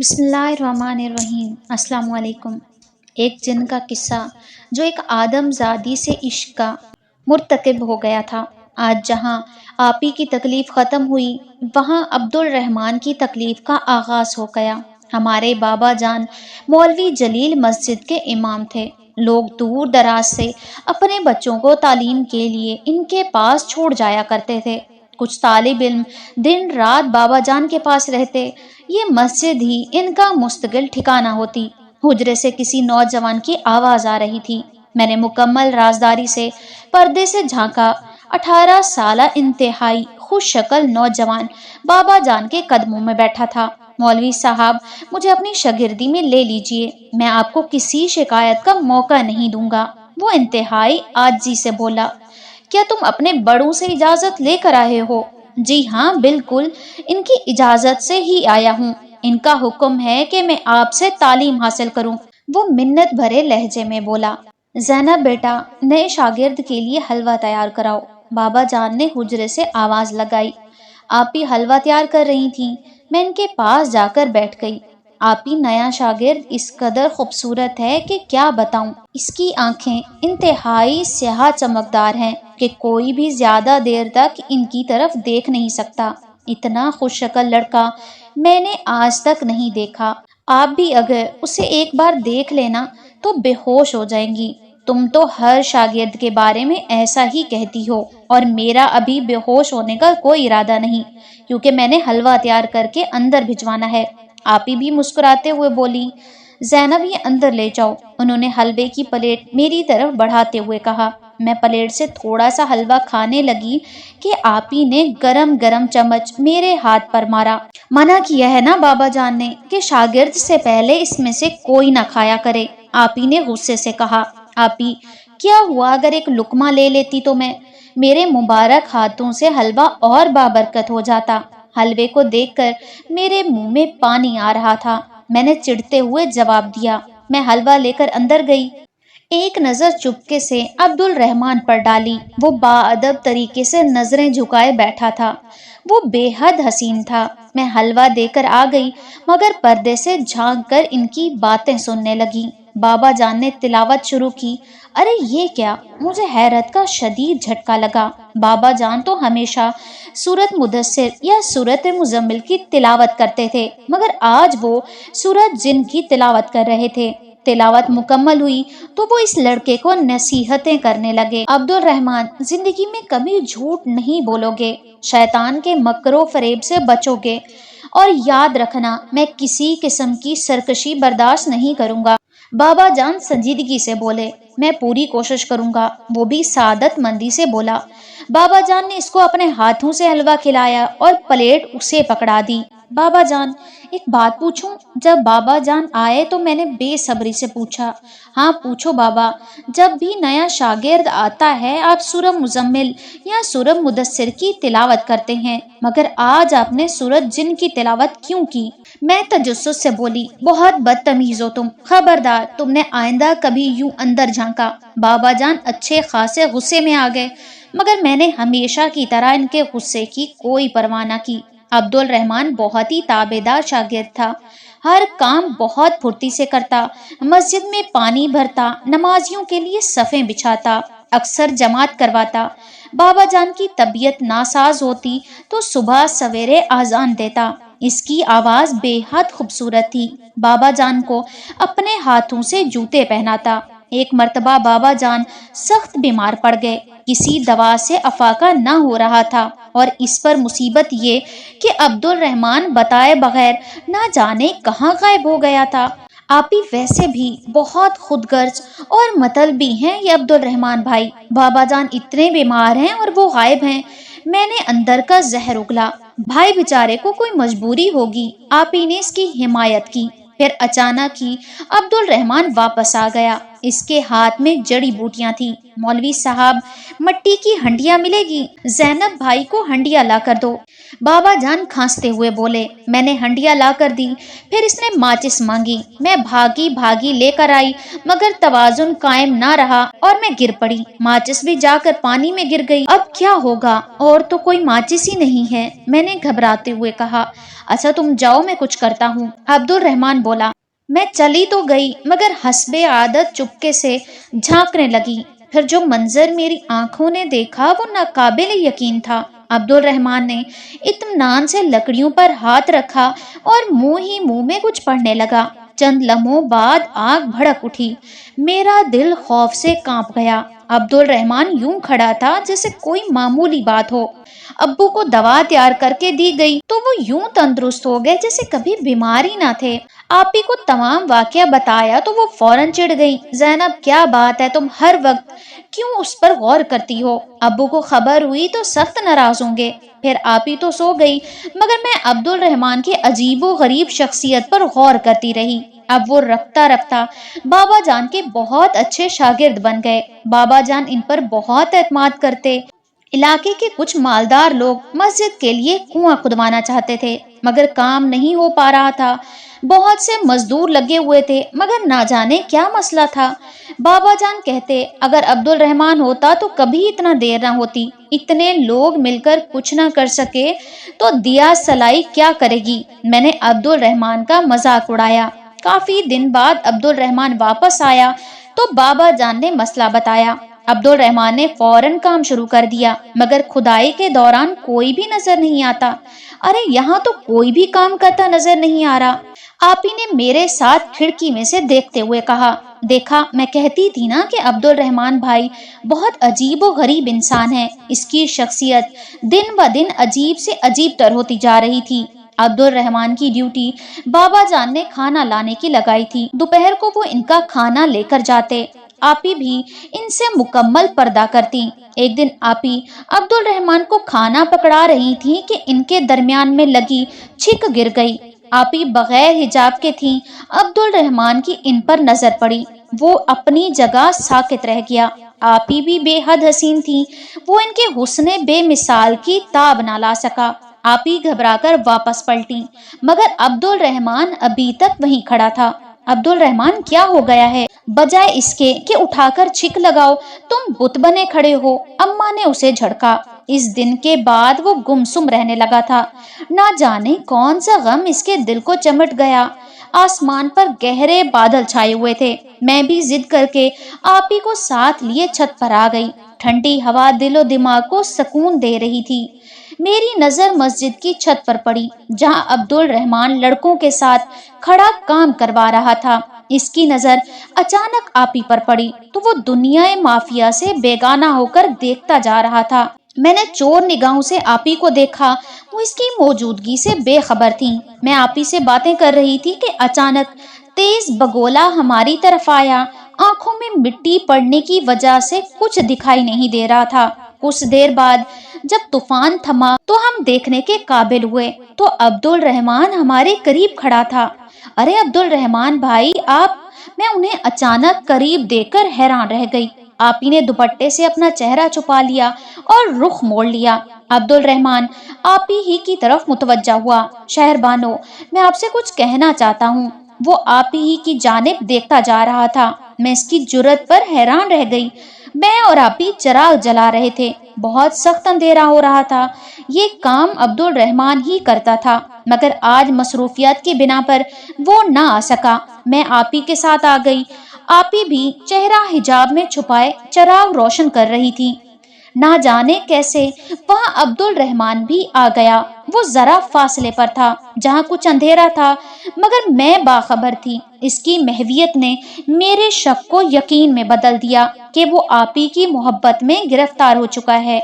بسم اللہ الرحمن الرحیم۔ السلام علیکم۔ ایک جن کا قصہ جو ایک آدم زادی سے عشق کا مرتکب ہو گیا تھا۔ آج جہاں آپی کی تکلیف ختم ہوئی، وہاں عبد الرحمن کی تکلیف کا آغاز ہو گیا۔ ہمارے بابا جان مولوی جلیل مسجد کے امام تھے۔ لوگ دور دراز سے اپنے بچوں کو تعلیم کے لیے ان کے پاس چھوڑ جایا کرتے تھے۔ کچھ طالب علم دن رات بابا جان کے پاس رہتے۔ یہ مسجد ہی ان کا مستقل ٹھکانہ ہوتی۔ حجرے سے کسی نوجوان کی آواز آ رہی تھی۔ میں نے مکمل رازداری سے پردے سے جھانکا۔ 18 سالہ انتہائی خوش شکل نوجوان بابا جان کے قدموں میں بیٹھا تھا۔ مولوی صاحب، مجھے اپنی شاگردی میں لے لیجئے، میں آپ کو کسی شکایت کا موقع نہیں دوں گا۔ وہ انتہائی عاجزی سے بولا، کیا تم اپنے بڑوں سے اجازت لے کر آئے ہو؟ جی ہاں بالکل، ان کی اجازت سے ہی آیا ہوں۔ ان کا حکم ہے کہ میں آپ سے تعلیم حاصل کروں۔ وہ منت بھرے لہجے میں بولا، زینب بیٹا، نئے شاگرد کے لیے حلوہ تیار کراؤ۔ بابا جان نے حجرے سے آواز لگائی۔ آپی حلوہ تیار کر رہی تھیں۔ میں ان کے پاس جا کر بیٹھ گئی۔ آپی، نیا شاگرد اس قدر خوبصورت ہے کہ کیا بتاؤں۔ اس کی آنکھیں انتہائی سیاہ چمکدار ہیں کہ کوئی بھی زیادہ دیر تک ان کی طرف دیکھ نہیں سکتا۔ اتنا خوش شکل لڑکا میں نے آج تک نہیں دیکھا۔ آپ بھی اگر اسے ایک بار دیکھ لینا تو بے ہوش ہو جائیں گی۔ تم تو ہر شاگرد کے بارے میں ایسا ہی کہتی ہو، اور میرا ابھی بے ہوش ہونے کا کوئی ارادہ نہیں، کیونکہ میں نے حلوہ تیار کر کے اندر بھجوانا ہے۔ آپی بھی مسکراتے ہوئے بولی، زینب یہ اندر لے جاؤ۔ انہوں نے حلوے کی پلیٹ میری طرف بڑھاتے ہوئے کہا۔ میں پلیٹ سے تھوڑا سا حلوہ کھانے لگی کہ آپی نے گرم گرم چمچ میرے ہاتھ پر مارا۔ منع کیا ہے نا بابا جان نے کہ شاگرد سے پہلے اس میں سے کوئی نہ کھایا کرے، آپی نے غصے سے کہا۔ آپی، کیا ہوا اگر ایک لقمہ لے لیتی تو میں؟ میرے مبارک ہاتھوں سے حلوہ اور بابرکت ہو جاتا۔ حلوے کو دیکھ کر میرے منہ میں پانی آ رہا تھا۔ میں نے چڑھتے ہوئے جواب دیا۔ میں حلوہ لے کر اندر گئی۔ ایک نظر چپکے سے عبد الرحمن پر ڈالی۔ وہ باادب طریقے سے نظریں جھکائے بیٹھا تھا۔ وہ بے حد حسین تھا۔ میں حلوہ دے کر آ گئی، مگر پردے سے جھانک کر ان کی باتیں سننے لگی۔ بابا جان نے تلاوت شروع کی۔ ارے یہ کیا؟ مجھے حیرت کا شدید جھٹکا لگا۔ بابا جان تو ہمیشہ سورۃ مدثر یا سورۃ مزمل کی تلاوت کرتے تھے، مگر آج وہ سورۃ جن کی تلاوت کر رہے تھے۔ تلاوت مکمل ہوئی تو وہ اس لڑکے کو نصیحتیں کرنے لگے۔ عبد الرحمن، زندگی میں کبھی جھوٹ نہیں بولو گے، شیطان کے مکر و فریب سے بچو گے، اور یاد رکھنا میں کسی قسم کی سرکشی برداشت نہیں کروں گا۔ بابا جان سنجیدگی سے بولے، میں پوری کوشش کروں گا۔ وہ بھی سعادت مندی سے بولا۔ بابا جان نے اس کو اپنے ہاتھوں سے حلوہ کھلایا اور پلیٹ اسے پکڑا دی۔ بابا جان، ایک بات پوچھوں؟ جب بابا جان آئے تو میں نے بے صبری سے پوچھا۔ ہاں پوچھو بابا۔ جب بھی نیا شاگرد آتا ہے آپ سورۃ مزمل یا سورۃ مدثر کی تلاوت کرتے ہیں، مگر آج آپ نے سورۃ جن کی تلاوت کیوں کی؟ میں تجسس سے بولی، بہت بدتمیز ہو تم، خبردار تم نے آئندہ کبھی یوں اندر جھانکا۔ بابا جان اچھے خاصے غصے میں آ گئے، مگر میں نے ہمیشہ کی طرح ان کے غصے کی کوئی پرواہ نہ کی۔ عبد الرحمن بہت ہی تابعدار شاگرد تھا۔ ہر کام بہت پھرتی سے کرتا، مسجد میں پانی بھرتا، نمازیوں کے لیے صفیں بچھاتا، اکثر جماعت کرواتا۔ بابا جان کی طبیعت ناساز ہوتی تو صبح سویرے اذان دیتا۔ اس کی آواز بے حد خوبصورت تھی۔ بابا جان کو اپنے ہاتھوں سے جوتے پہناتا۔ ایک مرتبہ بابا جان سخت بیمار پڑ گئے۔ کسی دوا سے افاقہ نہ ہو رہا تھا، اور اس پر مصیبت یہ کہ عبد الرحمن بتائے بغیر نہ جانے کہاں غائب ہو گیا تھا۔ آپی، ویسے بھی بہت خود غرض اور مطلبی ہیں یہ عبد الرحمن بھائی۔ بابا جان اتنے بیمار ہیں اور وہ غائب ہیں۔ میں نے اندر کا زہر اگلا۔ بھائی بیچارے کو کوئی مجبوری ہوگی۔ آپی نے اس کی حمایت کی۔ پھر اچانک ہی عبد الرحمن واپس آ گیا۔ اس کے ہاتھ میں جڑی بوٹیاں تھی۔ مولوی صاحب، مٹی کی ہنڈیاں ملے گی؟ زینب بھائی کو ہنڈیاں لا کر دو۔ بابا جان کھانستے ہوئے بولے۔ میں نے ہنڈیاں لا کر دی۔ پھر اس نے ماچس مانگی۔ میں بھاگی بھاگی لے کر آئی، مگر توازن قائم نہ رہا اور میں گر پڑی۔ ماچس بھی جا کر پانی میں گر گئی۔ اب کیا ہوگا؟ اور تو کوئی ماچس ہی نہیں ہے۔ میں نے گھبراتے ہوئے کہا۔ اچھا تم جاؤ، میں کچھ کرتا ہوں۔ عبد الرحمن بولا۔ میں چلی تو گئی، مگر حسب عادت چپکے سے جھانکنے لگی۔ پھر جو منظر میری آنکھوں نے دیکھا وہ ناقابل یقین تھا۔ عبد الرحمن نے اطمینان سے لکڑیوں پر ہاتھ رکھا اور منہ ہی منہ میں کچھ پڑھنے لگا۔ چند لمحوں بعد آگ بھڑک اٹھی۔ میرا دل خوف سے کانپ گیا۔ عبد الرحمن یوں کھڑا تھا جیسے کوئی معمولی بات ہو۔ ابو کو دوا تیار کر کے دی گئی تو وہ یوں تندرست ہو گئے جیسے کبھی بیمار ہی نہ تھے۔ آپی کو تمام واقعہ بتایا تو وہ فوراً چڑ گئی۔ زینب، کیا بات ہے، تم ہر وقت کیوں اس پر غور کرتی ہو؟ ابو کو خبر ہوئی تو سخت ناراض ہوں گے۔ پھر آپی تو سو گئی، مگر میں عبد الرحمن کی عجیب و غریب شخصیت پر غور کرتی رہی۔ اب وہ رفتہ رفتہ بابا جان کے بہت اچھے شاگرد بن گئے۔ بابا جان ان پر بہت اعتماد کرتے۔ علاقے کے کچھ مالدار لوگ مسجد کے لیے کنواں کھدوانا چاہتے تھے، مگر کام نہیں ہو پا رہا تھا۔ بہت سے مزدور لگے ہوئے تھے، مگر نہ جانے کیا مسئلہ تھا۔ بابا جان کہتے، اگر عبد الرحمن ہوتا تو کبھی اتنا دیر نہ ہوتی۔ اتنے لوگ مل کر کچھ نہ کر سکے تو دیا سلائی کیا کرے گی؟ میں نے عبد الرحمن کا مذاق اڑایا۔ کافی دن بعد عبد الرحمن واپس آیا تو بابا جان نے مسئلہ بتایا۔ عبد الرحمن نے فوراً کام شروع کر دیا، مگر کھدائی کے دوران کوئی بھی نظر نہیں آتا۔ ارے یہاں تو کوئی بھی کام کرتا نظر نہیں آ رہا۔ آپی نے میرے ساتھ کھڑکی میں سے دیکھتے ہوئے کہا۔ دیکھا، میں کہتی تھی نا کہ عبد الرحمن بھائی بہت عجیب و غریب انسان ہے۔ اس کی شخصیت دن بہ دن عجیب سے عجیب تر ہوتی جا رہی تھی۔ عبد الرحمن کی ڈیوٹی بابا جان نے کھانا لانے کی لگائی تھی۔ دوپہر کو وہ ان کا کھانا لے کر جاتے۔ آپی بھی ان سے مکمل پردہ کرتی۔ ایک دن آپی عبد الرحمن کو کھانا پکڑا رہی تھی کہ ان کے درمیان میں لگی چھک گر گئی۔ آپی بغیر حجاب کے تھیں۔ عبد الرحمن کی ان پر نظر پڑی، وہ اپنی جگہ ساکت رہ گیا۔ آپی بھی بے حد حسین تھی، وہ ان کے حسن بے مثال کی تاب نہ لا سکا۔ آپی گھبرا کر واپس پلٹی، مگر عبد الرحمن ابھی تک وہیں کھڑا تھا۔ عبد الرحمن، کیا ہو گیا ہے؟ بجائے اس کے کہ اٹھا کر چھک لگاؤ، تم بت بنے کھڑے ہو۔ اماں نے اسے جھڑکا۔ اس دن کے بعد وہ گمسم رہنے لگا تھا۔ نہ جانے کون سا غم اس کے دل کو چمٹ گیا۔ آسمان پر گہرے بادل چھائے ہوئے تھے۔ میں بھی ضد کر کے آپی کو ساتھ لیے چھت پر آ گئی۔ ٹھنڈی ہوا دل و دماغ کو سکون دے رہی تھی۔ میری نظر مسجد کی چھت پر پڑی، جہاں عبد الرحمن لڑکوں کے ساتھ کھڑا کام کروا رہا تھا۔ اس کی نظر اچانک آپی پر پڑی تو وہ دنیا مافیا سے بیگانہ ہو کر دیکھتا جا رہا تھا۔ میں نے چور نگاہوں سے آپی کو دیکھا، وہ اس کی موجودگی سے بے خبر تھی۔ میں آپی سے باتیں کر رہی تھی کہ اچانک تیز بگولا ہماری طرف آیا۔ آنکھوں میں مٹی پڑنے کی وجہ سے کچھ دکھائی نہیں دے رہا تھا۔ کچھ دیر بعد جب طوفان تھما تو ہم دیکھنے کے قابل ہوئے تو عبد الرحمن ہمارے قریب کھڑا تھا۔ ارے عبد الرحمن بھائی، آپ! میں انہیں اچانک قریب دیکھ کر حیران رہ گئی۔ آپی نے دوپٹے سے اپنا چہرہ چھپا لیا اور رخ موڑ لیا۔ عبد الرحمن آپی ہی کی طرف متوجہ ہوا۔ شہر بانو، میں آپ سے کچھ کہنا چاہتا ہوں۔ وہ آپی ہی کی جانب دیکھتا جا رہا تھا۔ میں اس کی جرأت پر حیران رہ گئی۔ میں اور آپی چراغ جلا رہے تھے۔ بہت سخت اندھیرا ہو رہا تھا۔ یہ کام عبد الرحمن ہی کرتا تھا، مگر آج مصروفیات کی بنا پر وہ نہ آ سکا۔ میں آپی کے ساتھ آ گئی۔ آپی بھی چہرہ حجاب میں چھپائے چراغ روشن کر رہی تھی۔ نہ جانے کیسے وہاں عبد الرحمن بھی آ گیا۔ وہ ذرا فاصلے پر تھا جہاں کچھ اندھیرا تھا، مگر میں باخبر تھی۔ اس کی محویت نے میرے شک کو یقین میں بدل دیا کہ وہ آپی کی محبت میں گرفتار ہو چکا ہے۔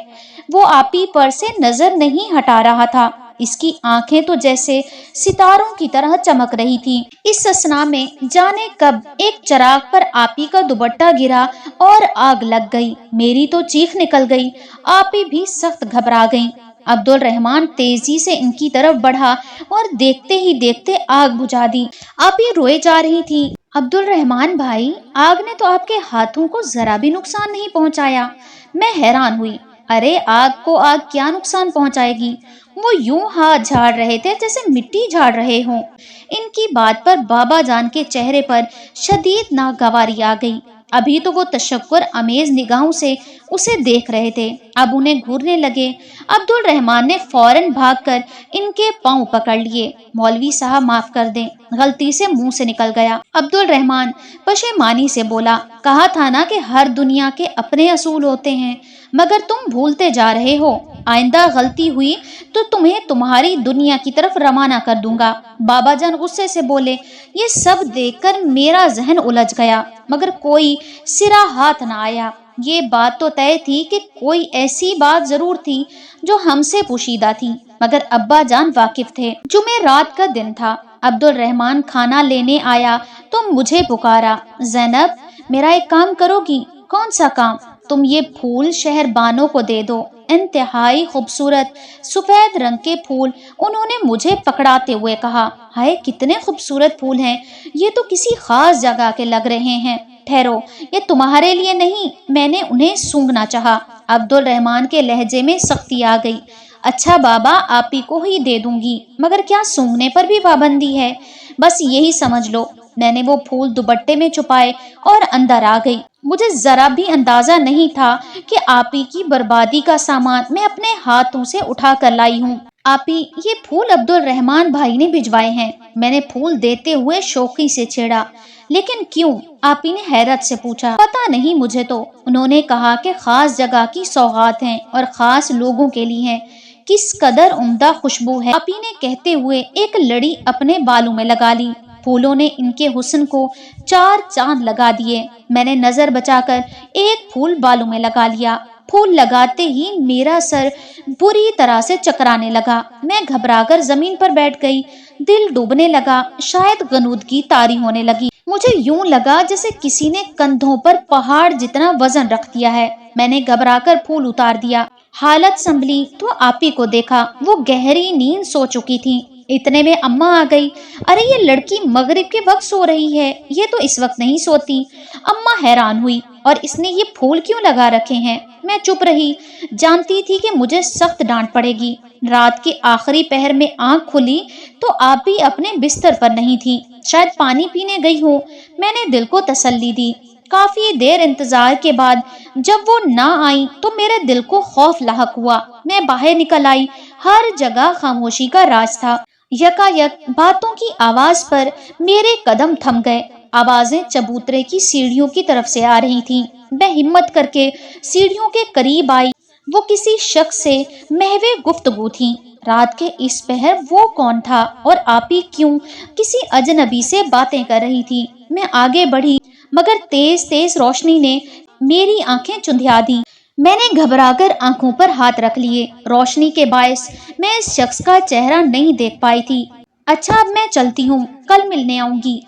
وہ آپی پر سے نظر نہیں ہٹا رہا تھا۔ اس کی آنکھیں تو جیسے ستاروں کی طرح چمک رہی تھی۔ اس اثنا میں جانے کب ایک چراغ پر آپی کا دوپٹہ گرا اور آگ لگ گئی۔ میری تو چیخ نکل گئی۔ آپی بھی سخت گھبرا گئی۔ عبد الرحمان تیزی سے ان کی طرف بڑھا اور دیکھتے ہی دیکھتے آگ بجھا دی۔ آپ یہ روئے جا رہی تھی۔ عبد الرحمان بھائی، آگ نے تو آپ کے ہاتھوں کو ذرا بھی نقصان نہیں پہنچایا۔ میں حیران ہوئی، ارے آگ کو آگ کیا نقصان پہنچائے گی؟ وہ یوں ہاتھ جھاڑ رہے تھے جیسے مٹی جھاڑ رہے ہوں۔ ان کی بات پر بابا جان کے چہرے پر شدید ناگواری آ گئی۔ ابھی تو وہ تشکر امیز نگاہوں سے اسے دیکھ رہے تھے، اب انہیں گھورنے لگے۔ عبد الرحمان نے فوراً بھاگ کر ان کے پاؤں پکڑ لیے۔ مولوی صاحب معاف کر دیں، غلطی سے منہ سے نکل گیا۔ عبد الرحمان پشیمانی سے بولا، کہا تھا نا کہ ہر دنیا کے اپنے اصول ہوتے ہیں، مگر تم بھولتے جا رہے ہو۔ آئندہ غلطی ہوئی تو تمہیں تمہاری دنیا کی طرف روانہ کر دوں گا۔ بابا جان غصے سے بولے۔ یہ سب دیکھ کر میرا ذہن الجھ گیا، مگر کوئی سرا ہاتھ نہ آیا۔ یہ بات تو طے تھی کہ کوئی ایسی بات ضرور تھی جو ہم سے پوشیدہ تھی، مگر ابا جان واقف تھے۔ جمعرات کا دن تھا۔ عبد الرحمان کھانا لینے آیا تو مجھے پکارا، زینب میرا ایک کام کرو گی؟ کون سا کام؟ تم یہ پھول شہر بانو کو دے دو۔ انتہائی خوبصورت سفید رنگ کے پھول انہوں نے مجھے پکڑاتے ہوئے کہا۔ ہائے کتنے خوبصورت پھول ہیں، یہ تو کسی خاص جگہ کے لگ رہے ہیں۔ ٹھہرو، یہ تمہارے لیے نہیں۔ میں نے انہیں سونگھنا چاہا۔ عبد الرحمان کے لہجے میں سختی آ گئی۔ اچھا بابا، آپ ہی کو ہی دے دوں گی، مگر کیا سونگھنے پر بھی پابندی ہے؟ بس یہی سمجھ لو۔ میں نے وہ پھول دوپٹے میں چھپائے اور اندر آ گئی۔ مجھے ذرا بھی اندازہ نہیں تھا کہ آپی کی بربادی کا سامان میں اپنے ہاتھوں سے اٹھا کر لائی ہوں۔ آپی، یہ پھول عبد الرحمان بھائی نے بھجوائے ہیں۔ میں نے پھول دیتے ہوئے شوخی سے چھیڑا۔ لیکن کیوں؟ آپی نے حیرت سے پوچھا۔ پتہ نہیں مجھے تو۔ انہوں نے کہا کہ خاص جگہ کی سوغات ہیں اور خاص لوگوں کے لیے ہیں۔ کس قدر عمدہ خوشبو ہے۔ آپی نے کہتے ہوئے ایک لڑی اپنے بالوں میں لگا لی۔ پھولوں نے ان کے حسن کو چار چاند لگا دیے۔ میں نے نظر بچا کر ایک پھول بالوں میں لگا لیا۔ پھول لگاتے ہی میرا سر بری طرح سے چکرانے لگا۔ میں گھبرا کر زمین پر بیٹھ گئی۔ دل ڈوبنے لگا، شاید غنودگی طاری ہونے لگی۔ مجھے یوں لگا جیسے کسی نے کندھوں پر پہاڑ جتنا وزن رکھ دیا ہے۔ میں نے گھبرا کر پھول اتار دیا۔ حالت سنبھلی تو آپی کو دیکھا، وہ گہری نیند سو چکی تھی۔ اتنے میں اماں آ گئی۔ ارے یہ لڑکی مغرب کے وقت سو رہی ہے، یہ تو اس وقت نہیں سوتی۔ اماں حیران ہوئی، اور اس نے یہ پھول کیوں لگا رکھے ہیں؟ میں چپ رہی، جانتی تھی کہ مجھے سخت ڈانٹ پڑے گی۔ رات کے آخری پہر میں آنکھ کھلی تو آپ بھی اپنے بستر پر نہیں تھی، شاید پانی پینے گئی ہوں۔ میں نے دل کو تسلی دی۔ کافی دیر انتظار کے بعد جب وہ نہ آئی تو میرے دل کو خوف لاحق ہوا۔ میں باہر نکل آئی، ہر جگہ خاموشی کا راج تھا۔ یکا یک باتوں کی آواز پر میرے قدم تھم گئے۔ آوازیں چبوترے کی سیڑھیوں کی طرف سے آ رہی تھیں۔ میں ہمت کر کے سیڑھیوں کے قریب آئی۔ وہ کسی شخص سے محو گفتگو تھی۔ رات کے اس پہر وہ کون تھا اور آپی کیوں کسی اجنبی سے باتیں کر رہی تھی؟ میں آگے بڑھی، مگر تیز تیز روشنی نے میری آنکھیں چندھیا دیں۔ میں نے گھبرا کر آنکھوں پر ہاتھ رکھ لیے۔ روشنی کے باعث میں اس شخص کا چہرہ نہیں دیکھ پائی تھی۔ اچھا اب میں چلتی ہوں، کل ملنے آؤں گی،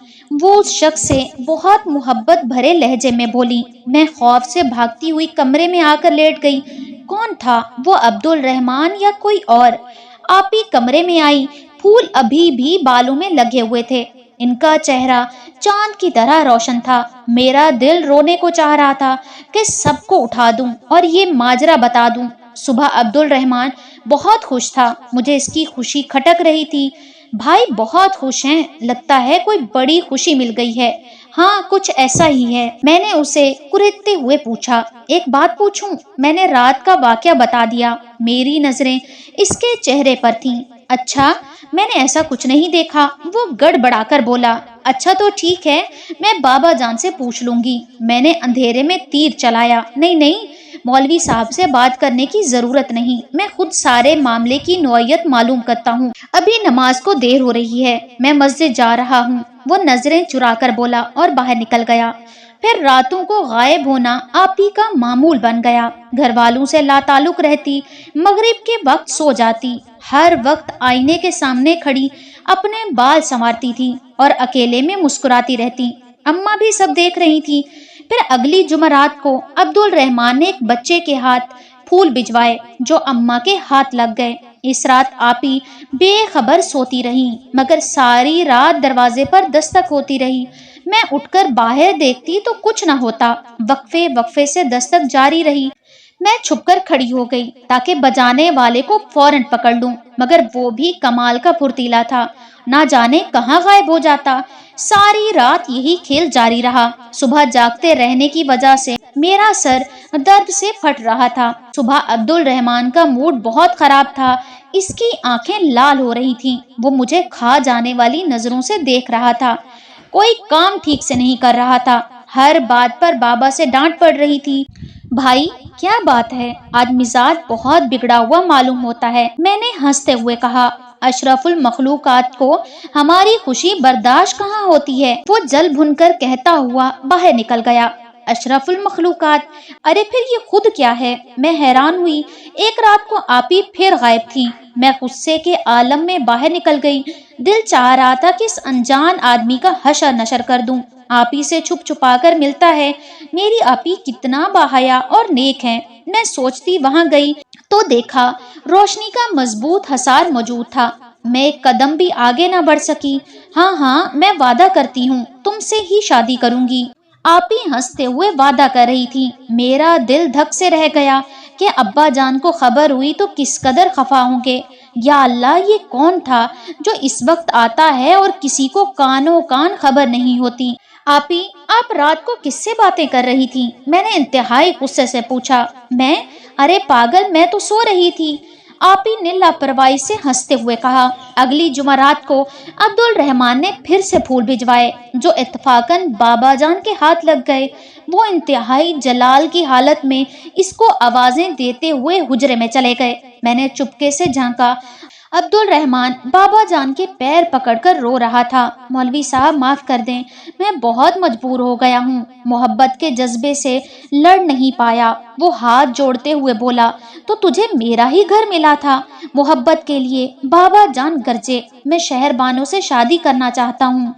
وہ اس شخص سے بہت محبت بھرے لہجے میں بولی۔ میں خوف سے بھاگتی ہوئی کمرے میں آ کر لیٹ گئی۔ کون تھا وہ، عبد الرحمان یا کوئی اور؟ آپی کمرے میں آئی۔ پھول ابھی بھی بالوں میں لگے ہوئے تھے۔ ان کا چہرہ چاند کی طرح روشن تھا۔ میرا دل رونے کو چاہ رہا تھا کہ سب کو اٹھا دوں اور یہ ماجرا بتا دوں۔ صبح عبد الرحمان بہت خوش تھا، مجھے اس کی خوشی کھٹک رہی تھی۔ بھائی بہت خوش ہیں، لگتا ہے کوئی بڑی خوشی مل گئی ہے۔ ہاں کچھ ایسا ہی ہے۔ میں نے اسے کریدتے ہوئے پوچھا، ایک بات پوچھوں؟ میں نے رات کا واقعہ بتا دیا۔ میری نظریں اس کے چہرے پر تھیں۔ اچھا، میں نے ایسا کچھ نہیں دیکھا، وہ گڑبڑا کر بولا۔ اچھا تو ٹھیک ہے، میں بابا جان سے پوچھ لوں گی۔ میں نے اندھیرے میں تیر چلایا۔ نہیں، مولوی صاحب سے بات کرنے کی ضرورت نہیں، میں خود سارے معاملے کی نوعیت معلوم کرتا ہوں۔ ابھی نماز کو دیر ہو رہی ہے، میں مسجد جا رہا ہوں۔ وہ نظریں چرا کر بولا اور باہر نکل گیا۔ پھر راتوں کو غائب ہونا آپی کا معمول بن گیا۔ گھر والوں سے لا تعلق رہتی، مغرب کے وقت سو جاتی، ہر وقت آئینے کے سامنے کھڑی اپنے بال سنوارتی تھی اور اکیلے میں مسکراتی رہتی۔ اماں بھی سب دیکھ رہی تھی۔ پھر اگلی جمعرات کو عبد الرحمان نے ایک بچے کے ہاتھ پھول بھجوائے جو اماں کے ہاتھ لگ گئے۔ اس رات آپی بے خبر سوتی رہی، مگر ساری رات دروازے پر دستک ہوتی رہی۔ میں اٹھ کر باہر دیکھتی تو کچھ نہ ہوتا، وقفے وقفے سے دستک جاری رہی۔ میں چھپ کر کھڑی ہو گئی تاکہ بجانے والے کو فوراً پکڑ لوں، مگر وہ بھی کمال کا پھرتیلا تھا، نہ جانے کہاں غائب ہو جاتا۔ ساری رات یہی کھیل جاری رہا۔ صبح جاگتے رہنے کی وجہ سے میرا سر درد سے پھٹ رہا تھا۔ صبح عبد الرحمن کا موڈ بہت خراب تھا، اس کی آنکھیں لال ہو رہی تھیں، وہ مجھے کھا جانے والی نظروں سے دیکھ رہا تھا، کوئی کام ٹھیک سے نہیں کر رہا تھا، ہر بات پر بابا سے ڈانٹ پڑ رہی تھی۔ بھائی کیا بات ہے؟ آج مزاج بہت بگڑا ہوا معلوم ہوتا ہے، میں نے ہنستے ہوئے کہا۔ اشرف المخلوقات کو ہماری خوشی برداشت کہاں ہوتی ہے، وہ جل بھن کر کہتا ہوا باہر نکل گیا۔ اشرف المخلوقات، ارے پھر یہ خود کیا ہے؟ میں حیران ہوئی۔ ایک رات کو آپی پھر غائب تھی۔ میں غصے کے عالم میں باہر نکل گئی، دل چاہ رہا تھا کہ اس انجان آدمی کا حشر نشر کر دوں۔ آپی سے چھپ چھپا کر ملتا ہے، میری آپی کتنا باحیا اور نیک ہے۔ میں سوچتی وہاں گئی تو دیکھا روشنی کا مضبوط حصار موجود تھا، میں ایک قدم بھی آگے نہ بڑھ سکی۔ ہاں میں وعدہ کرتی ہوں تم سے ہی شادی کروں گی، آپی ہنستے ہوئے وعدہ کر رہی تھی۔ میرا دل دھک سے رہ گیا کہ ابا جان کو خبر ہوئی تو کس قدر خفا ہوں گے۔ یا اللہ، یہ کون تھا جو اس وقت آتا ہے اور کسی کو کانوں کان خبر نہیں ہوتی؟ آپی، آپ رات کو کس سے باتیں کر رہی تھی؟ میں نے انتہائی غصے سے پوچھا۔ میں؟ ارے پاگل، میں تو سو رہی تھی، آپی نے لاپرواہی سے ہنستے ہوئے کہا۔ اگلی جمعرات کو عبد الرحمن نے پھر سے پھول بھجوائے جو اتفاقاً بابا جان کے ہاتھ لگ گئے۔ وہ انتہائی جلال کی حالت میں اس کو آوازیں دیتے ہوئے حجرے میں چلے گئے۔ میں نے چپکے سے جھانکا۔ عبد الرحمن بابا جان کے پیر پکڑ کر رو رہا تھا۔ مولوی صاحب معاف کر دیں، میں بہت مجبور ہو گیا ہوں، محبت کے جذبے سے لڑ نہیں پایا۔ وہ ہاتھ جوڑتے ہوئے بولا، تو تجھے میرا ہی گھر ملا تھا محبت کے لیے؟ بابا جان گرجے، میں شہر بانوں سے شادی کرنا چاہتا ہوں۔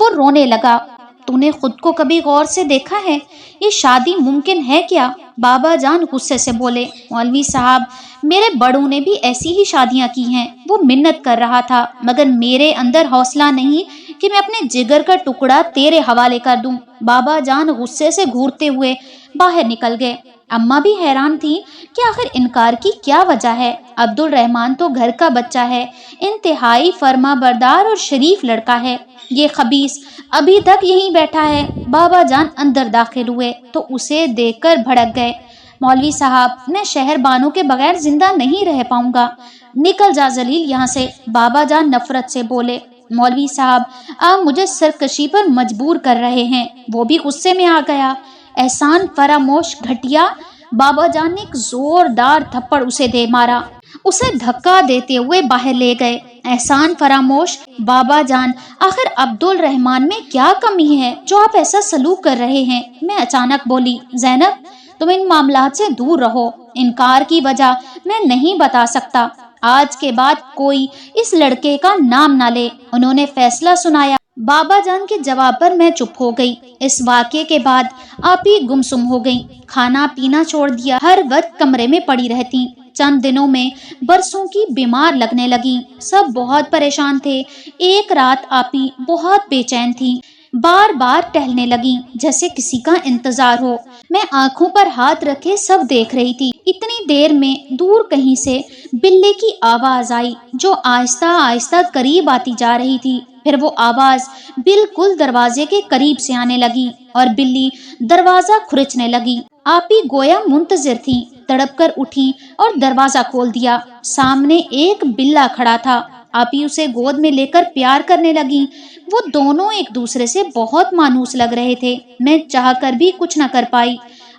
وہ رونے لگا۔ تو نے خود کو کبھی غور سے دیکھا ہے؟ یہ شادی ممکن ہے کیا؟ بابا جان غصے سے بولے۔ مولوی صاحب، میرے بڑوں نے بھی ایسی ہی شادیاں کی ہیں۔ وہ منت کر رہا تھا، مگر میرے اندر حوصلہ نہیں کہ میں اپنے جگر کا ٹکڑا تیرے حوالے کر دوں۔ بابا جان غصے سے گھورتے ہوئے باہر نکل گئے۔ اماں بھی حیران تھی کہ آخر انکار کی کیا وجہ ہے۔ عبد الرحمن تو گھر کا بچہ ہے، انتہائی فرما بردار اور شریف لڑکا ہے، یہ خبیث ابھی تک یہیں بیٹھا ہے۔ بابا جان اندر داخل ہوئے تو اسے دیکھ کر بھڑک گئے۔ مولوی صاحب، میں شہر بانوں کے بغیر زندہ نہیں رہ پاؤں گا، نکل جا ذلیل یہاں سے، بابا جان نفرت سے بولے۔ مولوی صاحب، آپ مجھے سرکشی پر مجبور کر رہے ہیں۔ وہ بھی غصے میں آ گیا۔ احسان فراموش گھٹیا، بابا جان نے ایک زوردار تھپڑ اسے دے مارا، اسے دھکا دیتے ہوئے باہر لے گئے۔ احسان فراموش، بابا جان، آخر عبد الرحمن میں کیا کمی ہے جو آپ ایسا سلوک کر رہے ہیں؟ میں اچانک بولی۔ زینب، تم ان معاملات سے دور رہو، انکار کی وجہ میں نہیں بتا سکتا۔ آج کے بعد کوئی اس لڑکے کا نام نہ لے، انہوں نے فیصلہ سنایا۔ بابا جان کے جواب پر میں چپ ہو گئی۔ اس واقعے کے بعد آپ ہی گمسم ہو گئی، کھانا پینا چھوڑ دیا، ہر وقت کمرے میں پڑی رہتی۔ چند دنوں میں برسوں کی بیمار لگنے لگی، سب بہت پریشان تھے۔ ایک رات آپی بہت بے چین تھی، بار بار ٹہلنے لگی جیسے کسی کا انتظار ہو۔ میں آنکھوں پر ہاتھ رکھے سب دیکھ رہی تھی۔ اتنی دیر میں دور کہیں سے بلے کی آواز آئی جو آہستہ آہستہ قریب آتی جا رہی تھی۔ پھر وہ آواز بالکل دروازے کے قریب سے آنے لگی اور بلی دروازہ کھرچنے لگی۔ آپی گویا منتظر تھی، تڑپ کر اٹھی اور دروازہ کھول دیا۔ سامنے ایک بلا کھڑا تھا، آپی اسے گود میں لے کر پیار کرنے لگی۔ وہ دونوں ایک دوسرے سے بہت مانوس لگ رہے تھے۔ میں چاہ کر بھی کچھ نہ کر پائی۔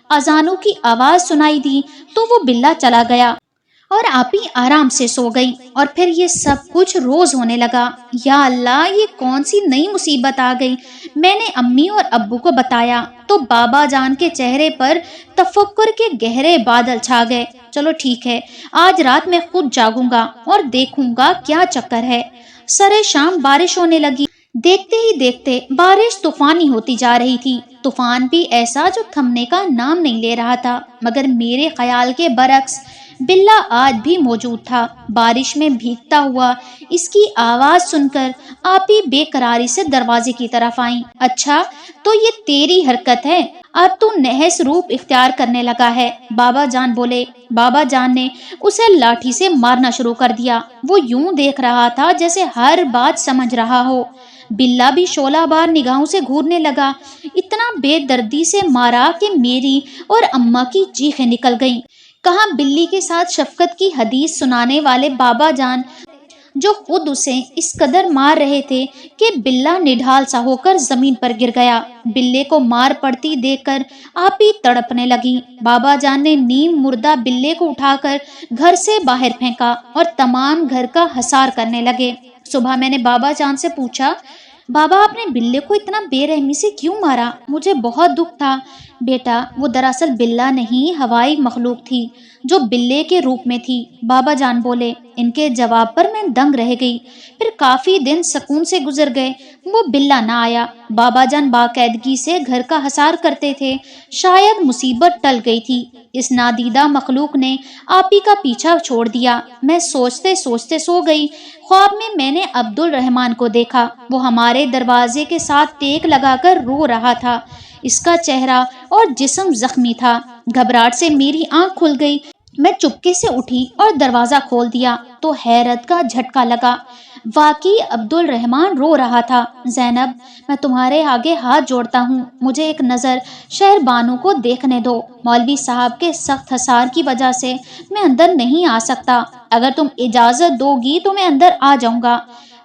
اذانوں کی آواز سنائی دی تو وہ بلا چلا گیا اور آپی آرام سے سو گئی۔ اور پھر یہ سب کچھ روز ہونے لگا۔ یا اللہ، یہ کون سی نئی مصیبت آ گئی؟ میں نے امی اور ابو کو بتایا تو بابا جان کے چہرے پر تفکر کے گہرے بادل چھا گئے۔ چلو ٹھیک ہے، آج رات میں خود جاگوں گا اور دیکھوں گا کیا چکر ہے۔ سرے شام بارش ہونے لگی۔ دیکھتے ہی دیکھتے بارش طوفانی ہوتی جا رہی تھی۔ طوفان بھی ایسا جو تھمنے کا نام نہیں لے رہا تھا، مگر میرے خیال کے برعکس بلّا آج بھی موجود تھا، بارش میں بھیگتا ہوا۔ اس کی آواز سن کر آپی بے قراری سے دروازے کی طرف آئیں۔ اچھا تو یہ تیری حرکت ہے، اب تو نحس روپ اختیار کرنے لگا ہے، بابا جان بولے۔ بابا جان نے اسے لاٹھی سے مارنا شروع کر دیا۔ وہ یوں دیکھ رہا تھا جیسے ہر بات سمجھ رہا ہو۔ بلّا بھی شعلہ بار نگاہوں سے گھورنے لگا، اتنا بے دردی سے مارا کہ میری اور اماں کی چیخیں نکل گئیں۔ کہاں بلی کے ساتھ شفقت کی حدیث سنانے والے بابا جان، جو خود اسے اس قدر مار رہے تھے کہ بلّا نڈھال سا ہو کر زمین پر گر گیا۔ بلے کو مار پڑتی دیکھ کر آپی تڑپنے لگی۔ بابا جان نے نیم مردہ بلے کو اٹھا کر گھر سے باہر پھینکا اور تمام گھر کا حصار کرنے لگے۔ صبح میں نے بابا جان سے پوچھا، بابا آپ نے بلے کو اتنا بے رحمی سے کیوں مارا؟ مجھے بہت دکھ تھا۔ بیٹا وہ دراصل بلّا نہیں، ہوائی مخلوق تھی جو بلے کے روپ میں تھی، بابا جان بولے۔ ان کے جواب پر میں دنگ رہ گئی۔ پھر کافی دن سکون سے گزر گئے، وہ بلّا نہ آیا۔ بابا جان باقاعدگی سے گھر کا حصار کرتے تھے، شاید مصیبت ٹل گئی تھی۔ اس نادیدہ مخلوق نے آپی کا پیچھا چھوڑ دیا۔ میں سوچتے سوچتے سو گئی۔ خواب میں نے عبد الرحمن کو دیکھا، وہ ہمارے دروازے کے ساتھ ٹیک لگا کر رو رہا تھا۔ اس کا چہرہ اور جسم زخمی تھا۔ گھبراہٹ سے میری آنکھ کھل گئی۔ میں چپکے سے اٹھی اور دروازہ کھول دیا تو حیرت کا جھٹکا لگا، واقعی عبد الرحمن رو رہا تھا۔ زینب، میں تمہارے آگے ہاتھ جوڑتا ہوں، مجھے ایک نظر شہر بانو کو دیکھنے دو۔ مولوی صاحب کے سخت حصار کی وجہ سے میں اندر نہیں آ سکتا، اگر تم اجازت دو گی تو میں اندر آ جاؤں گا۔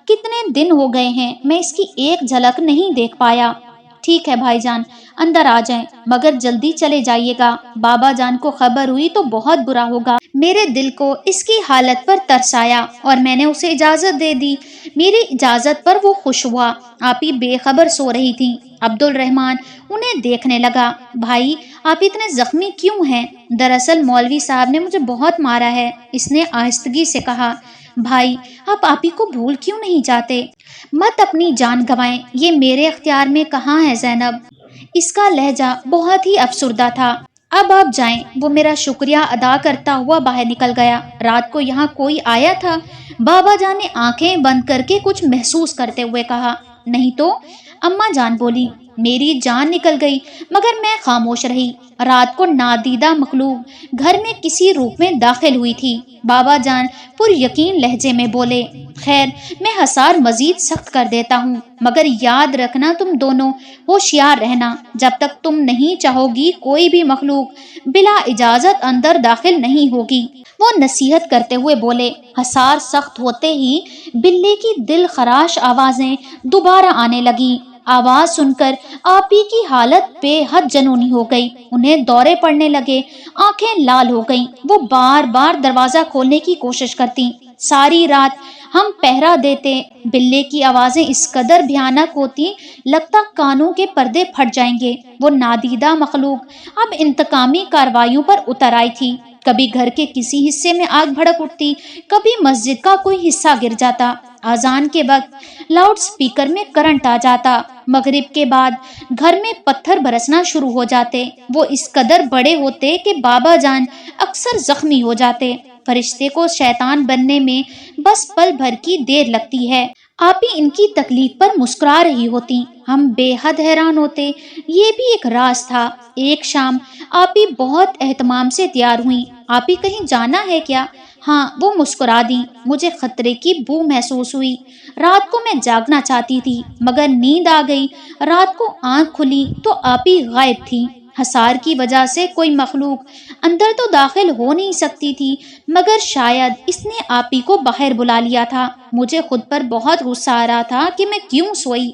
کتنے دن ہو گئے ہیں میں اس کی ایک جھلک نہیں دیکھ پایا۔ ٹھیک ہے بھائی جان، اندر آ جائیں، مگر جلدی چلے جائیے گا، بابا جان کو خبر ہوئی تو بہت برا ہوگا۔ میرے دل کو اس کی حالت پر ترس آیا اور میں نے اسے اجازت دے دی۔ میری اجازت پر وہ خوش ہوا۔ آپی بے خبر سو رہی تھی۔ عبد الرحمن انہیں دیکھنے لگا۔ بھائی آپ اتنے زخمی کیوں ہیں؟ دراصل مولوی صاحب نے مجھے بہت مارا ہے، اس نے آہستگی سے کہا۔ بھائی آپ آپی کو بھول کیوں نہیں جاتے؟ مت اپنی جان گنوائیں، یہ میرے اختیار میں کہاں ہے زینب۔ اس کا لہجہ بہت ہی افسردہ تھا۔ اب آپ جائیں۔ وہ میرا شکریہ ادا کرتا ہوا باہر نکل گیا۔ رات کو یہاں کوئی آیا تھا؟ بابا جان نے آنکھیں بند کر کے کچھ محسوس کرتے ہوئے کہا۔ نہیں تو، اماں جان بولی۔ میری جان نکل گئی مگر میں خاموش رہی۔ رات کو نادیدہ مخلوق گھر میں کسی روپ میں داخل ہوئی تھی، بابا جان پر یقین لہجے میں بولے۔ خیر میں حصار مزید سخت کر دیتا ہوں، مگر یاد رکھنا تم دونوں ہوشیار رہنا، جب تک تم نہیں چاہو گی کوئی بھی مخلوق بلا اجازت اندر داخل نہیں ہوگی۔ وہ نصیحت کرتے ہوئے بولے۔ حصار سخت ہوتے ہی بلے کی دل خراش آوازیں دوبارہ آنے لگیں۔ آواز سن کر آپی کی حالت بے حد جنونی ہو گئی، انہیں دورے پڑنے لگے، آنکھیں لال ہو گئیں۔ وہ بار بار دروازہ کھولنے کی کوشش کرتی۔ ساری رات ہم پہرا دیتے، بلے کی آوازیں اس قدر بھیانک ہوتی لگتا کانوں کے پردے پھٹ جائیں گے۔ وہ نادیدہ مخلوق اب انتقامی کارروائیوں پر اتر آئی تھی۔ کبھی گھر کے کسی حصے میں آگ بھڑک اٹھتی، کبھی مسجد کا کوئی حصہ گر جاتا، اذان کے وقت لاؤڈ سپیکر میں کرنٹ آ جاتا، مغرب کے بعد گھر میں پتھر برسنا شروع ہو جاتے۔ وہ اس قدر بڑے ہوتے کہ بابا جان اکثر زخمی ہو جاتے۔ فرشتے کو شیطان بننے میں بس پل بھر کی دیر لگتی ہے۔ آپی ان کی تکلیف پر مسکرا رہی ہوتی، ہم بے حد حیران ہوتے۔ یہ بھی ایک راز تھا۔ ایک شام آپی بہت اہتمام سے تیار ہوئیں۔ آپی کہیں جانا ہے کیا؟ ہاں، وہ مسکرا دیں۔ مجھے خطرے کی بو محسوس ہوئی۔ رات کو میں جاگنا چاہتی تھی مگر نیند آ گئی۔ رات کو آنکھ کھلی تو آپی غائب تھی۔ حصار کی وجہ سے کوئی مخلوق اندر تو داخل ہو نہیں سکتی تھی، مگر شاید اس نے آپی کو باہر بلا لیا تھا۔ مجھے خود پر بہت غصہ آ رہا تھا کہ میں کیوں سوئی۔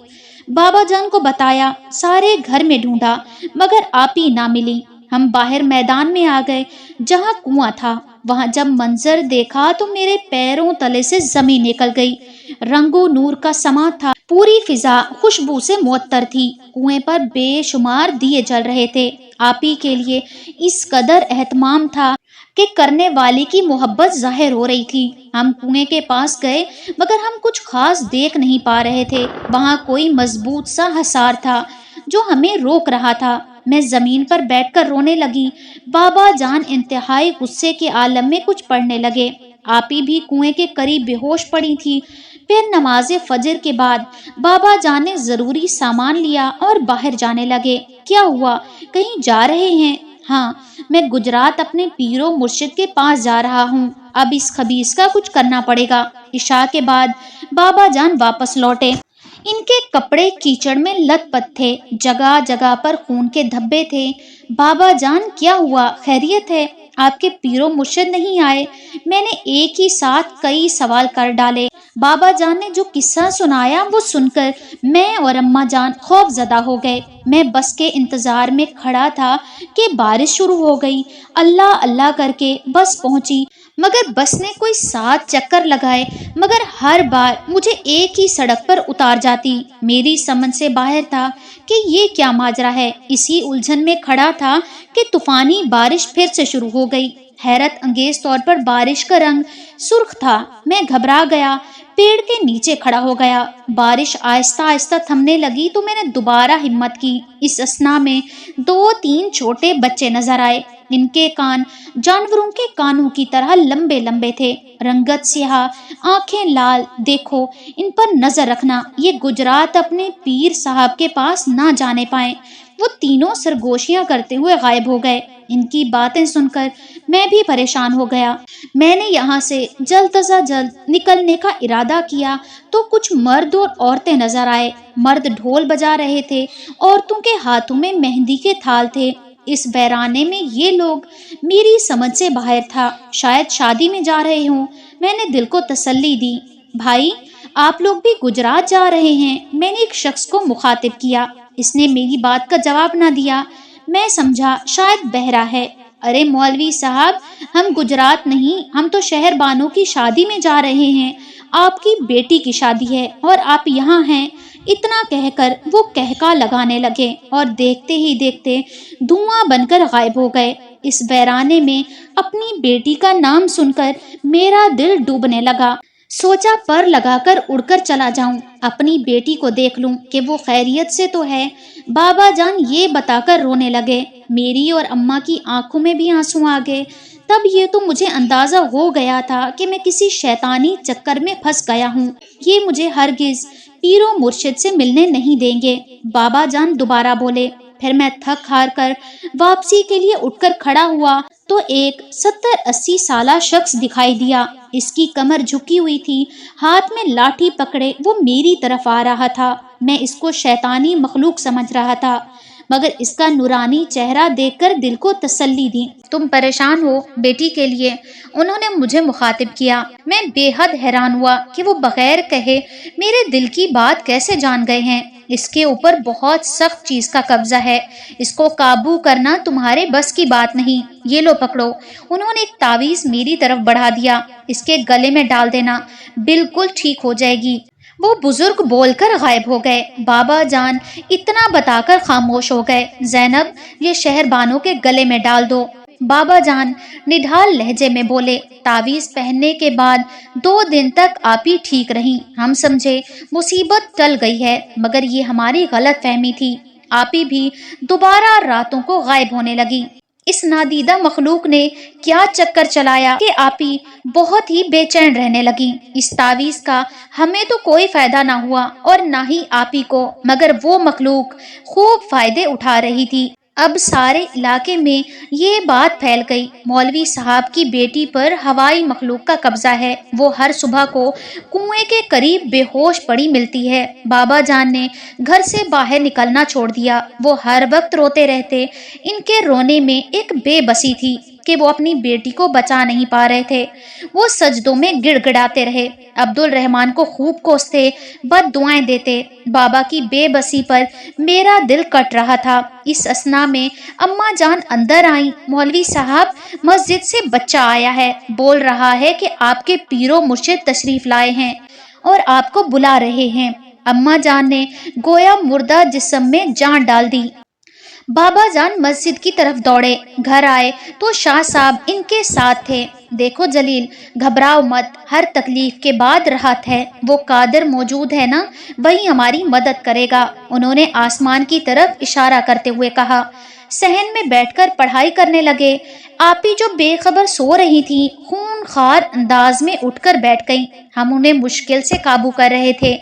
بابا جان کو بتایا، سارے گھر میں ڈھونڈا مگر آپی نہ ملی۔ ہم باہر میدان میں آ گئے جہاں کنواں تھا۔ وہاں جب منظر دیکھا تو میرے پیروں تلے سے زمین نکل گئی۔ رنگ و نور کا سما تھا، پوری فضا خوشبو سے معطر تھی۔ کنویں پر بے شمار دیے جل رہے تھے۔ آپی کے لیے اس قدر اہتمام تھا کہ کرنے والے کی محبت ظاہر ہو رہی تھی۔ ہم کنویں کے پاس گئے مگر ہم کچھ خاص دیکھ نہیں پا رہے تھے۔ وہاں کوئی مضبوط سا حصار تھا جو ہمیں روک رہا تھا۔ میں زمین پر بیٹھ کر رونے لگی۔ بابا جان انتہائی غصے کے عالم میں کچھ پڑھنے لگے۔ آپی بھی کنویں کے قریب بے ہوش پڑی تھی۔ پھر نماز فجر کے بعد بابا جان نے ضروری سامان لیا اور باہر جانے لگے۔ کیا ہوا؟ کہیں جا رہے ہیں؟ ہاں، میں گجرات اپنے پیر و مرشد کے پاس جا رہا ہوں۔ اب اس خبیث کا کچھ کرنا پڑے گا۔ عشاء کے بعد بابا جان واپس لوٹے۔ ان کے کپڑے کیچڑ میں لت پت تھے، جگہ جگہ پر خون کے دھبے تھے۔ بابا جان کیا ہوا؟ خیریت ہے؟ آپ کے پیر و مرشد نہیں آئے؟ میں نے ایک ہی ساتھ کئی سوال کر ڈالے۔ بابا جان نے جو قصہ سنایا وہ سن کر میں اور اماں جان خوف زدہ ہو گئے۔ میں بس کے انتظار میں کھڑا تھا کہ بارش شروع ہو گئی۔ اللہ اللہ کر کے بس پہنچی، مگر بس نے کوئی 7 چکر لگائے، مگر ہر بار مجھے ایک ہی سڑک پر اتار جاتی۔ میری سمجھ سے باہر تھا کہ یہ کیا ماجرا ہے۔ اسی الجھن میں کھڑا تھا کہ طوفانی بارش پھر سے شروع ہو گئی۔ حیرت انگیز طور پر بارش کا رنگ سرخ تھا۔ میں گھبرا گیا، پیڑ کے نیچے کھڑا ہو گیا۔ بارش آہستہ آہستہ تھمنے لگی تو میں نے دوبارہ ہمت کی۔ اس اثنا میں 2-3 چھوٹے بچے نظر آئے۔ ان کے کان جانوروں کے کانوں کی طرح لمبے لمبے تھے، رنگت سیاہ، آنکھیں لال۔ دیکھو، ان پر نظر رکھنا، یہ گجرات اپنے پیر صاحب کے پاس نہ جانے پائیں۔ وہ تینوں سرگوشیاں کرتے ہوئے غائب ہو گئے۔ ان کی باتیں سن کر میں بھی پریشان ہو گیا۔ میں نے یہاں سے جلد از جلد نکلنے کا ارادہ کیا تو کچھ مرد اور عورتیں نظر آئے۔ مرد ڈھول بجا رہے تھے، عورتوں کے ہاتھوں میں مہندی کے تھال تھے۔ اس ویرانے میں یہ لوگ میری سمجھ سے باہر تھا، شاید شادی میں جا رہے ہوں۔ میں نے دل کو تسلی دی۔ بھائی، آپ لوگ بھی گجرات جا رہے ہیں؟ میں نے ایک شخص کو مخاطب کیا۔ اس نے میری بات کا جواب نہ دیا۔ میں سمجھا شاید بہرا ہے۔ ارے مولوی صاحب، ہم گجرات نہیں، ہم تو شہر بانو کی شادی میں جا رہے ہیں۔ آپ کی بیٹی کی شادی ہے اور آپ یہاں ہیں۔ اتنا کہہ کر وہ کہکا لگانے لگے اور دیکھتے ہی دیکھتے دھواں بن کر غائب ہو گئے۔ اس ویرانے میں اپنی بیٹی کا نام سن کر میرا دل ڈوبنے لگا۔ سوچا پر لگا کر اڑ کر چلا جاؤں، اپنی بیٹی کو دیکھ لوں کہ وہ خیریت سے تو ہے۔ بابا جان یہ بتا کر رونے لگے۔ میری اور اماں کی آنکھوں میں بھی آنسو آ گئے۔ تب یہ تو مجھے اندازہ ہو گیا تھا کہ میں کسی شیطانی چکر میں پھنس گیا ہوں۔ یہ مجھے ہرگز پیر و مرشد سے ملنے نہیں دیں گے۔ بابا جان دوبارہ بولے۔ پھر میں تھک ہار کر واپسی کے لیے اٹھ کر کھڑا ہوا تو ایک 70-80 سالہ شخص دکھائی دیا۔ اس کی کمر جھکی ہوئی تھی، ہاتھ میں لاٹھی پکڑے وہ میری طرف آ رہا تھا۔ میں اس کو شیطانی مخلوق سمجھ رہا تھا، مگر اس کا نورانی چہرہ دیکھ کر دل کو تسلی دی۔ تم پریشان ہو بیٹی کے لیے؟ انہوں نے مجھے مخاطب کیا۔ میں بے حد حیران ہوا کہ وہ بغیر کہے میرے دل کی بات کیسے جان گئے ہیں۔ اس کے اوپر بہت سخت چیز کا قبضہ ہے، اس کو قابو کرنا تمہارے بس کی بات نہیں۔ یہ لو پکڑو۔ انہوں نے ایک تعویذ میری طرف بڑھا دیا۔ اس کے گلے میں ڈال دینا، بالکل ٹھیک ہو جائے گی۔ وہ بزرگ بول کر غائب ہو گئے۔ بابا جان اتنا بتا کر خاموش ہو گئے۔ زینب، یہ شہر بانو کے گلے میں ڈال دو۔ بابا جان نڈھال لہجے میں بولے۔ تعویذ پہننے کے بعد 2 دن تک آپی ٹھیک رہیں۔ ہم سمجھے مصیبت ٹل گئی ہے، مگر یہ ہماری غلط فہمی تھی۔ آپی بھی دوبارہ راتوں کو غائب ہونے لگی۔ اس نادیدہ مخلوق نے کیا چکر چلایا کہ آپی بہت ہی بے چین رہنے لگی۔ اس تعویذ کا ہمیں تو کوئی فائدہ نہ ہوا اور نہ ہی آپی کو، مگر وہ مخلوق خوب فائدے اٹھا رہی تھی۔ اب سارے علاقے میں یہ بات پھیل گئی، مولوی صاحب کی بیٹی پر ہوائی مخلوق کا قبضہ ہے۔ وہ ہر صبح کو کنویں کے قریب بے ہوش پڑی ملتی ہے۔ بابا جان نے گھر سے باہر نکلنا چھوڑ دیا۔ وہ ہر وقت روتے رہتے۔ ان کے رونے میں ایک بے بسی تھی کہ وہ اپنی بیٹی کو بچا نہیں پا رہے تھے۔ وہ سجدوں میں گڑ گڑاتے رہے، عبد الرحمن کو خوب کوستے، بد دعائیں دیتے۔ بابا کی بے بسی پر میرا دل کٹ رہا تھا۔ اس اثنا میں اماں جان اندر آئیں۔ مولوی صاحب، مسجد سے بچہ آیا ہے، بول رہا ہے کہ آپ کے پیر و مرشد تشریف لائے ہیں اور آپ کو بلا رہے ہیں۔ اماں جان نے گویا مردہ جسم میں جان ڈال دی۔ بابا جان مسجد کی طرف دوڑے، گھر آئے تو شاہ صاحب ان کے ساتھ تھے۔ دیکھو جلیل، گھبراؤ مت، ہر تکلیف کے بعد راحت ہے، وہ قادر موجود ہے نا، وہی ہماری مدد کرے گا، انہوں نے آسمان کی طرف اشارہ کرتے ہوئے کہا۔ صحن میں بیٹھ کر پڑھائی کرنے لگے۔ آپی جو بے خبر سو رہی تھی خون خوار انداز میں اٹھ کر بیٹھ گئیں۔ ہم انہیں مشکل سے قابو کر رہے تھے۔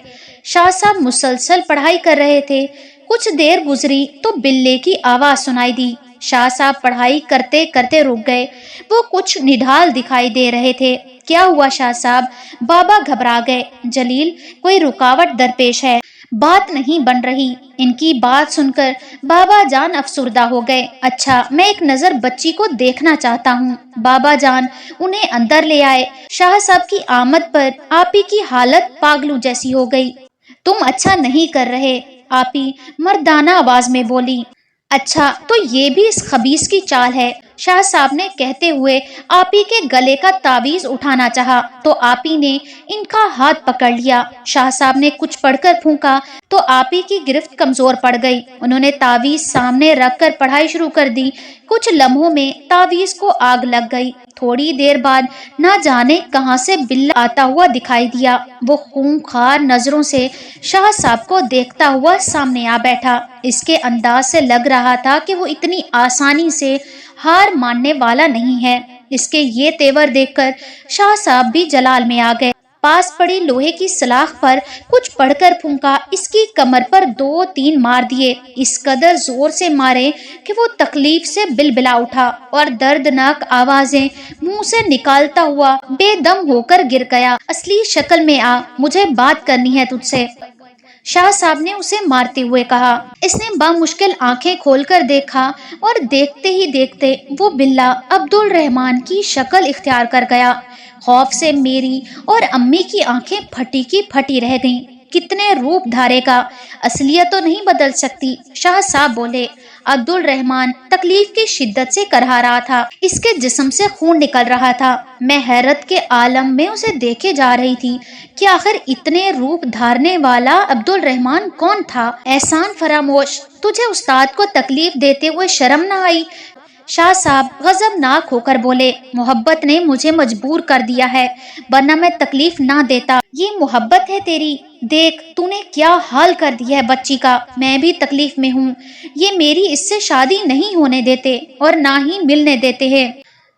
شاہ صاحب مسلسل پڑھائی کر رہے تھے۔ کچھ دیر گزری تو بلے کی آواز سنائی دی۔ شاہ صاحب پڑھائی کرتے کرتے رک گئے۔ وہ کچھ نڈھال دکھائی دے رہے تھے۔ کیا ہوا شاہ صاحب؟ بابا گھبرا گئے۔ جلیل، کوئی رکاوٹ درپیش ہے، بات نہیں بن رہی۔ ان کی بات سن کر بابا جان افسردہ ہو گئے۔ اچھا، میں ایک نظر بچی کو دیکھنا چاہتا ہوں۔ بابا جان انہیں اندر لے آئے۔ شاہ صاحب کی آمد پر آپی کی حالت پاگلوں جیسی ہو گئی۔ تم اچھا نہیں کر رہے، آپی مردانہ آواز میں بولی۔ اچھا، تو یہ بھی اس خبیث کی چال ہے؟ شاہ صاحب نے کہتے ہوئے آپی کے گلے کا تعویذ اٹھانا چاہا تو آپی نے ان کا ہاتھ پکڑ لیا۔ شاہ صاحب نے کچھ پڑھ کر پھونکا تو آپی کی گرفت کمزور پڑ گئی۔ انہوں نے تعویذ سامنے رکھ کر پڑھائی شروع کر دی۔ کچھ لمحوں میں تعویذ کو آگ لگ گئی۔ تھوڑی دیر بعد نہ جانے کہاں سے بلا آتا ہوا دکھائی دیا۔ وہ خونخوار نظروں سے شاہ صاحب کو دیکھتا ہوا سامنے آ بیٹھا۔ اس کے انداز سے لگ رہا تھا کہ وہ اتنی آسانی سے ہار ماننے والا نہیں ہے۔ اس کے یہ تیور دیکھ کر شاہ صاحب بھی جلال میں آ گئے۔ پاس پڑی لوہے کی سلاخ پر کچھ پڑھ کر پھونکا، اس کی کمر پر 2-3 مار دیے، اس قدر زور سے مارے کہ وہ تکلیف سے بلبلا اٹھا اور دردناک آوازیں منہ سے نکالتا ہوا بے دم ہو کر گر گیا۔ اصلی شکل میں آ، مجھے بات کرنی ہے تجھ سے، شاہ صاحب نے اسے مارتے ہوئے کہا۔ اس نے بامشکل آنکھیں کھول کر دیکھا اور دیکھتے ہی دیکھتے وہ بلا عبد الرحمن کی شکل اختیار کر گیا۔ خوف سے میری اور امی کی آنکھیں پھٹی کی پھٹی رہ گئیں۔ کتنے روپ دھارے گا، اصلیت تو نہیں بدل سکتی، شاہ صاحب بولے۔ عبد الرحمن تکلیف کی شدت سے کرہا رہا تھا، اس کے جسم سے خون نکل رہا تھا۔ میں حیرت کے عالم میں اسے دیکھے جا رہی تھی کہ آخر اتنے روپ دھارنے والا عبد الرحمن کون تھا؟ احسان فراموش، تجھے استاد کو تکلیف دیتے ہوئے شرم نہ آئی؟ شاہ صاحب غضبناک ہو کر بولے۔ محبت نے مجھے مجبور کر دیا ہے، ورنہ میں تکلیف نہ دیتا۔ یہ محبت ہے تیری؟ دیکھ تو نے کیا حال کر دیا ہے بچی کا۔ میں بھی تکلیف میں ہوں، یہ میری اس سے شادی نہیں ہونے دیتے اور نہ ہی ملنے دیتے ہیں،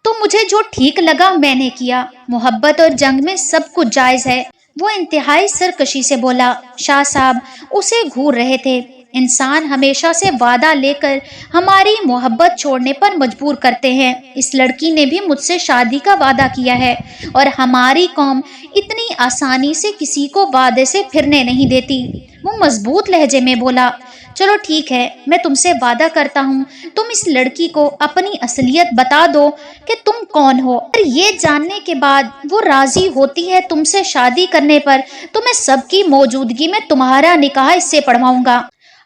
تو مجھے جو ٹھیک لگا میں نے کیا۔ محبت اور جنگ میں سب کچھ جائز ہے، وہ انتہائی سرکشی سے بولا۔ شاہ صاحب اسے گھور رہے تھے۔ انسان ہمیشہ سے وعدہ لے کر ہماری محبت چھوڑنے پر مجبور کرتے ہیں۔ اس لڑکی نے بھی مجھ سے شادی کا وعدہ کیا ہے، اور ہماری قوم اتنی آسانی سے کسی کو وعدے سے پھرنے نہیں دیتی۔ وہ مضبوط لہجے میں بولا۔ چلو ٹھیک ہے، میں تم سے وعدہ کرتا ہوں تم اس لڑکی کو اپنی اصلیت بتا دو کہ تم کون ہو، اور یہ جاننے کے بعد وہ راضی ہوتی ہے تم سے شادی کرنے پر تو میں سب کی موجودگی میں تمہارا نکاح اس سے پڑھواؤں گا۔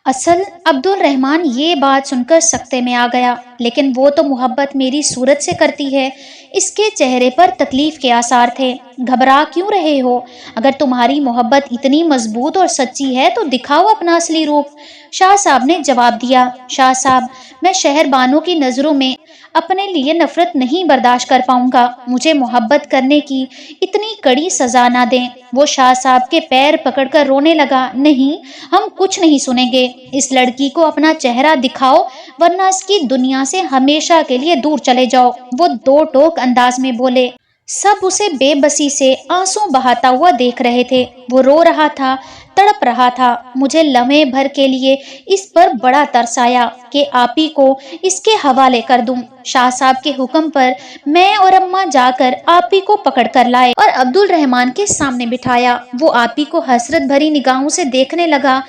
اصل عبد الرحمن یہ بات سن کر سکتے میں آ گیا، لیکن وہ تو محبت میری صورت سے کرتی ہے۔ اس کے چہرے پر تکلیف کے آثار تھے۔ گھبرا کیوں رہے ہو؟ اگر تمہاری محبت اتنی مضبوط اور سچی ہے تو دکھاؤ اپنا اصلی روپ، شاہ صاحب نے جواب دیا۔ شاہ صاحب، میں شہر بانوں کی نظروں میں اپنے لیے نفرت نہیں برداشت کر پاؤں گا، مجھے محبت کرنے کی اتنی کڑی سزا نہ دیں۔ وہ شاہ صاحب کے پیر پکڑ کر رونے لگا۔ نہیں، ہم کچھ نہیں سنیں گے، اس لڑکی کو اپنا چہرہ دکھاؤ ورنہ اس کی دنیا سے ہمیشہ کے لیے دور چلے جاؤ، وہ دو ٹوک انداز میں بولے۔ سب اسے بے بسی سے آنسو بہاتا ہوا دیکھ رہے تھے۔ وہ رو رہا تھا، تڑپ رہا تھا۔ مجھے لمحے بھر کے لیے اس پر بڑا ترس آیا کہ آپی کو اس کے حوالے کر دوں۔ شاہ صاحب کے حکم پر میں اور اماں جا کر آپی کو پکڑ کر لائے اور عبد الرحمن کے سامنے بٹھایا۔ وہ آپی کو حسرت بھری نگاہوں سے دیکھنے لگا۔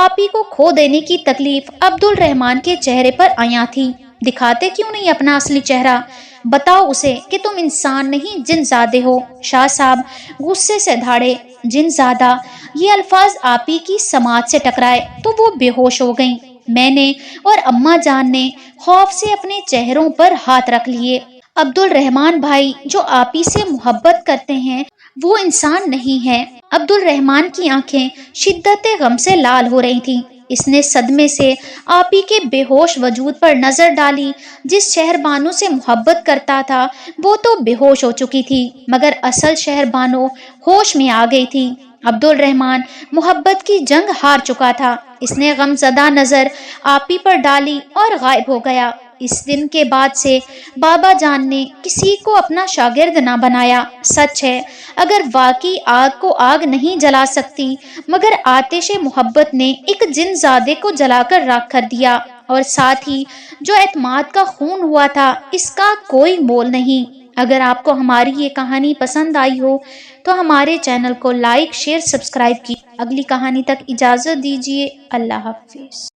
آپی کو کھو دینے کی تکلیف عبد الرحمن کے چہرے پر عیاں تھی۔ دکھاتے کیوں نہیں اپنا اصلی چہرہ؟ بتاؤ اسے کہ تم انسان نہیں جن زادے ہو۔ شاہ صاحب غصے سے دھاڑے۔ جن زادہ، یہ الفاظ آپی کی سماعت سے ٹکرائے تو وہ بے ہوش ہو گئیں۔ میں نے اور اماں جان نے خوف سے اپنے چہروں پر ہاتھ رکھ لیے۔ عبد الرحمن بھائی جو آپی سے محبت کرتے ہیں وہ انسان نہیں ہے۔ عبد الرحمن کی آنکھیں شدت غم سے لال ہو رہی تھیں۔ اس نے صدمے سے آپی کے بے ہوش وجود پر نظر ڈالی۔ جس شہر بانو سے محبت کرتا تھا وہ تو بے ہوش ہو چکی تھی، مگر اصل شہر بانو ہوش میں آ گئی تھی۔ عبد الرحمن محبت کی جنگ ہار چکا تھا۔ اس نے غم زدہ نظر آپی پر ڈالی اور غائب ہو گیا۔ اس دن کے بعد سے بابا جان نے کسی کو اپنا شاگرد نہ بنایا۔ سچ ہے، اگر واقعی آگ کو آگ نہیں جلا سکتی، مگر آتش محبت نے ایک جن زادے کو جلا کر راکھ کر دیا، اور ساتھ ہی جو اعتماد کا خون ہوا تھا، اس کا کوئی مول نہیں۔ اگر آپ کو ہماری یہ کہانی پسند آئی ہو تو ہمارے چینل کو لائک، شیئر، سبسکرائب کیجیے۔ اگلی کہانی تک اجازت دیجیے۔ اللہ حافظ۔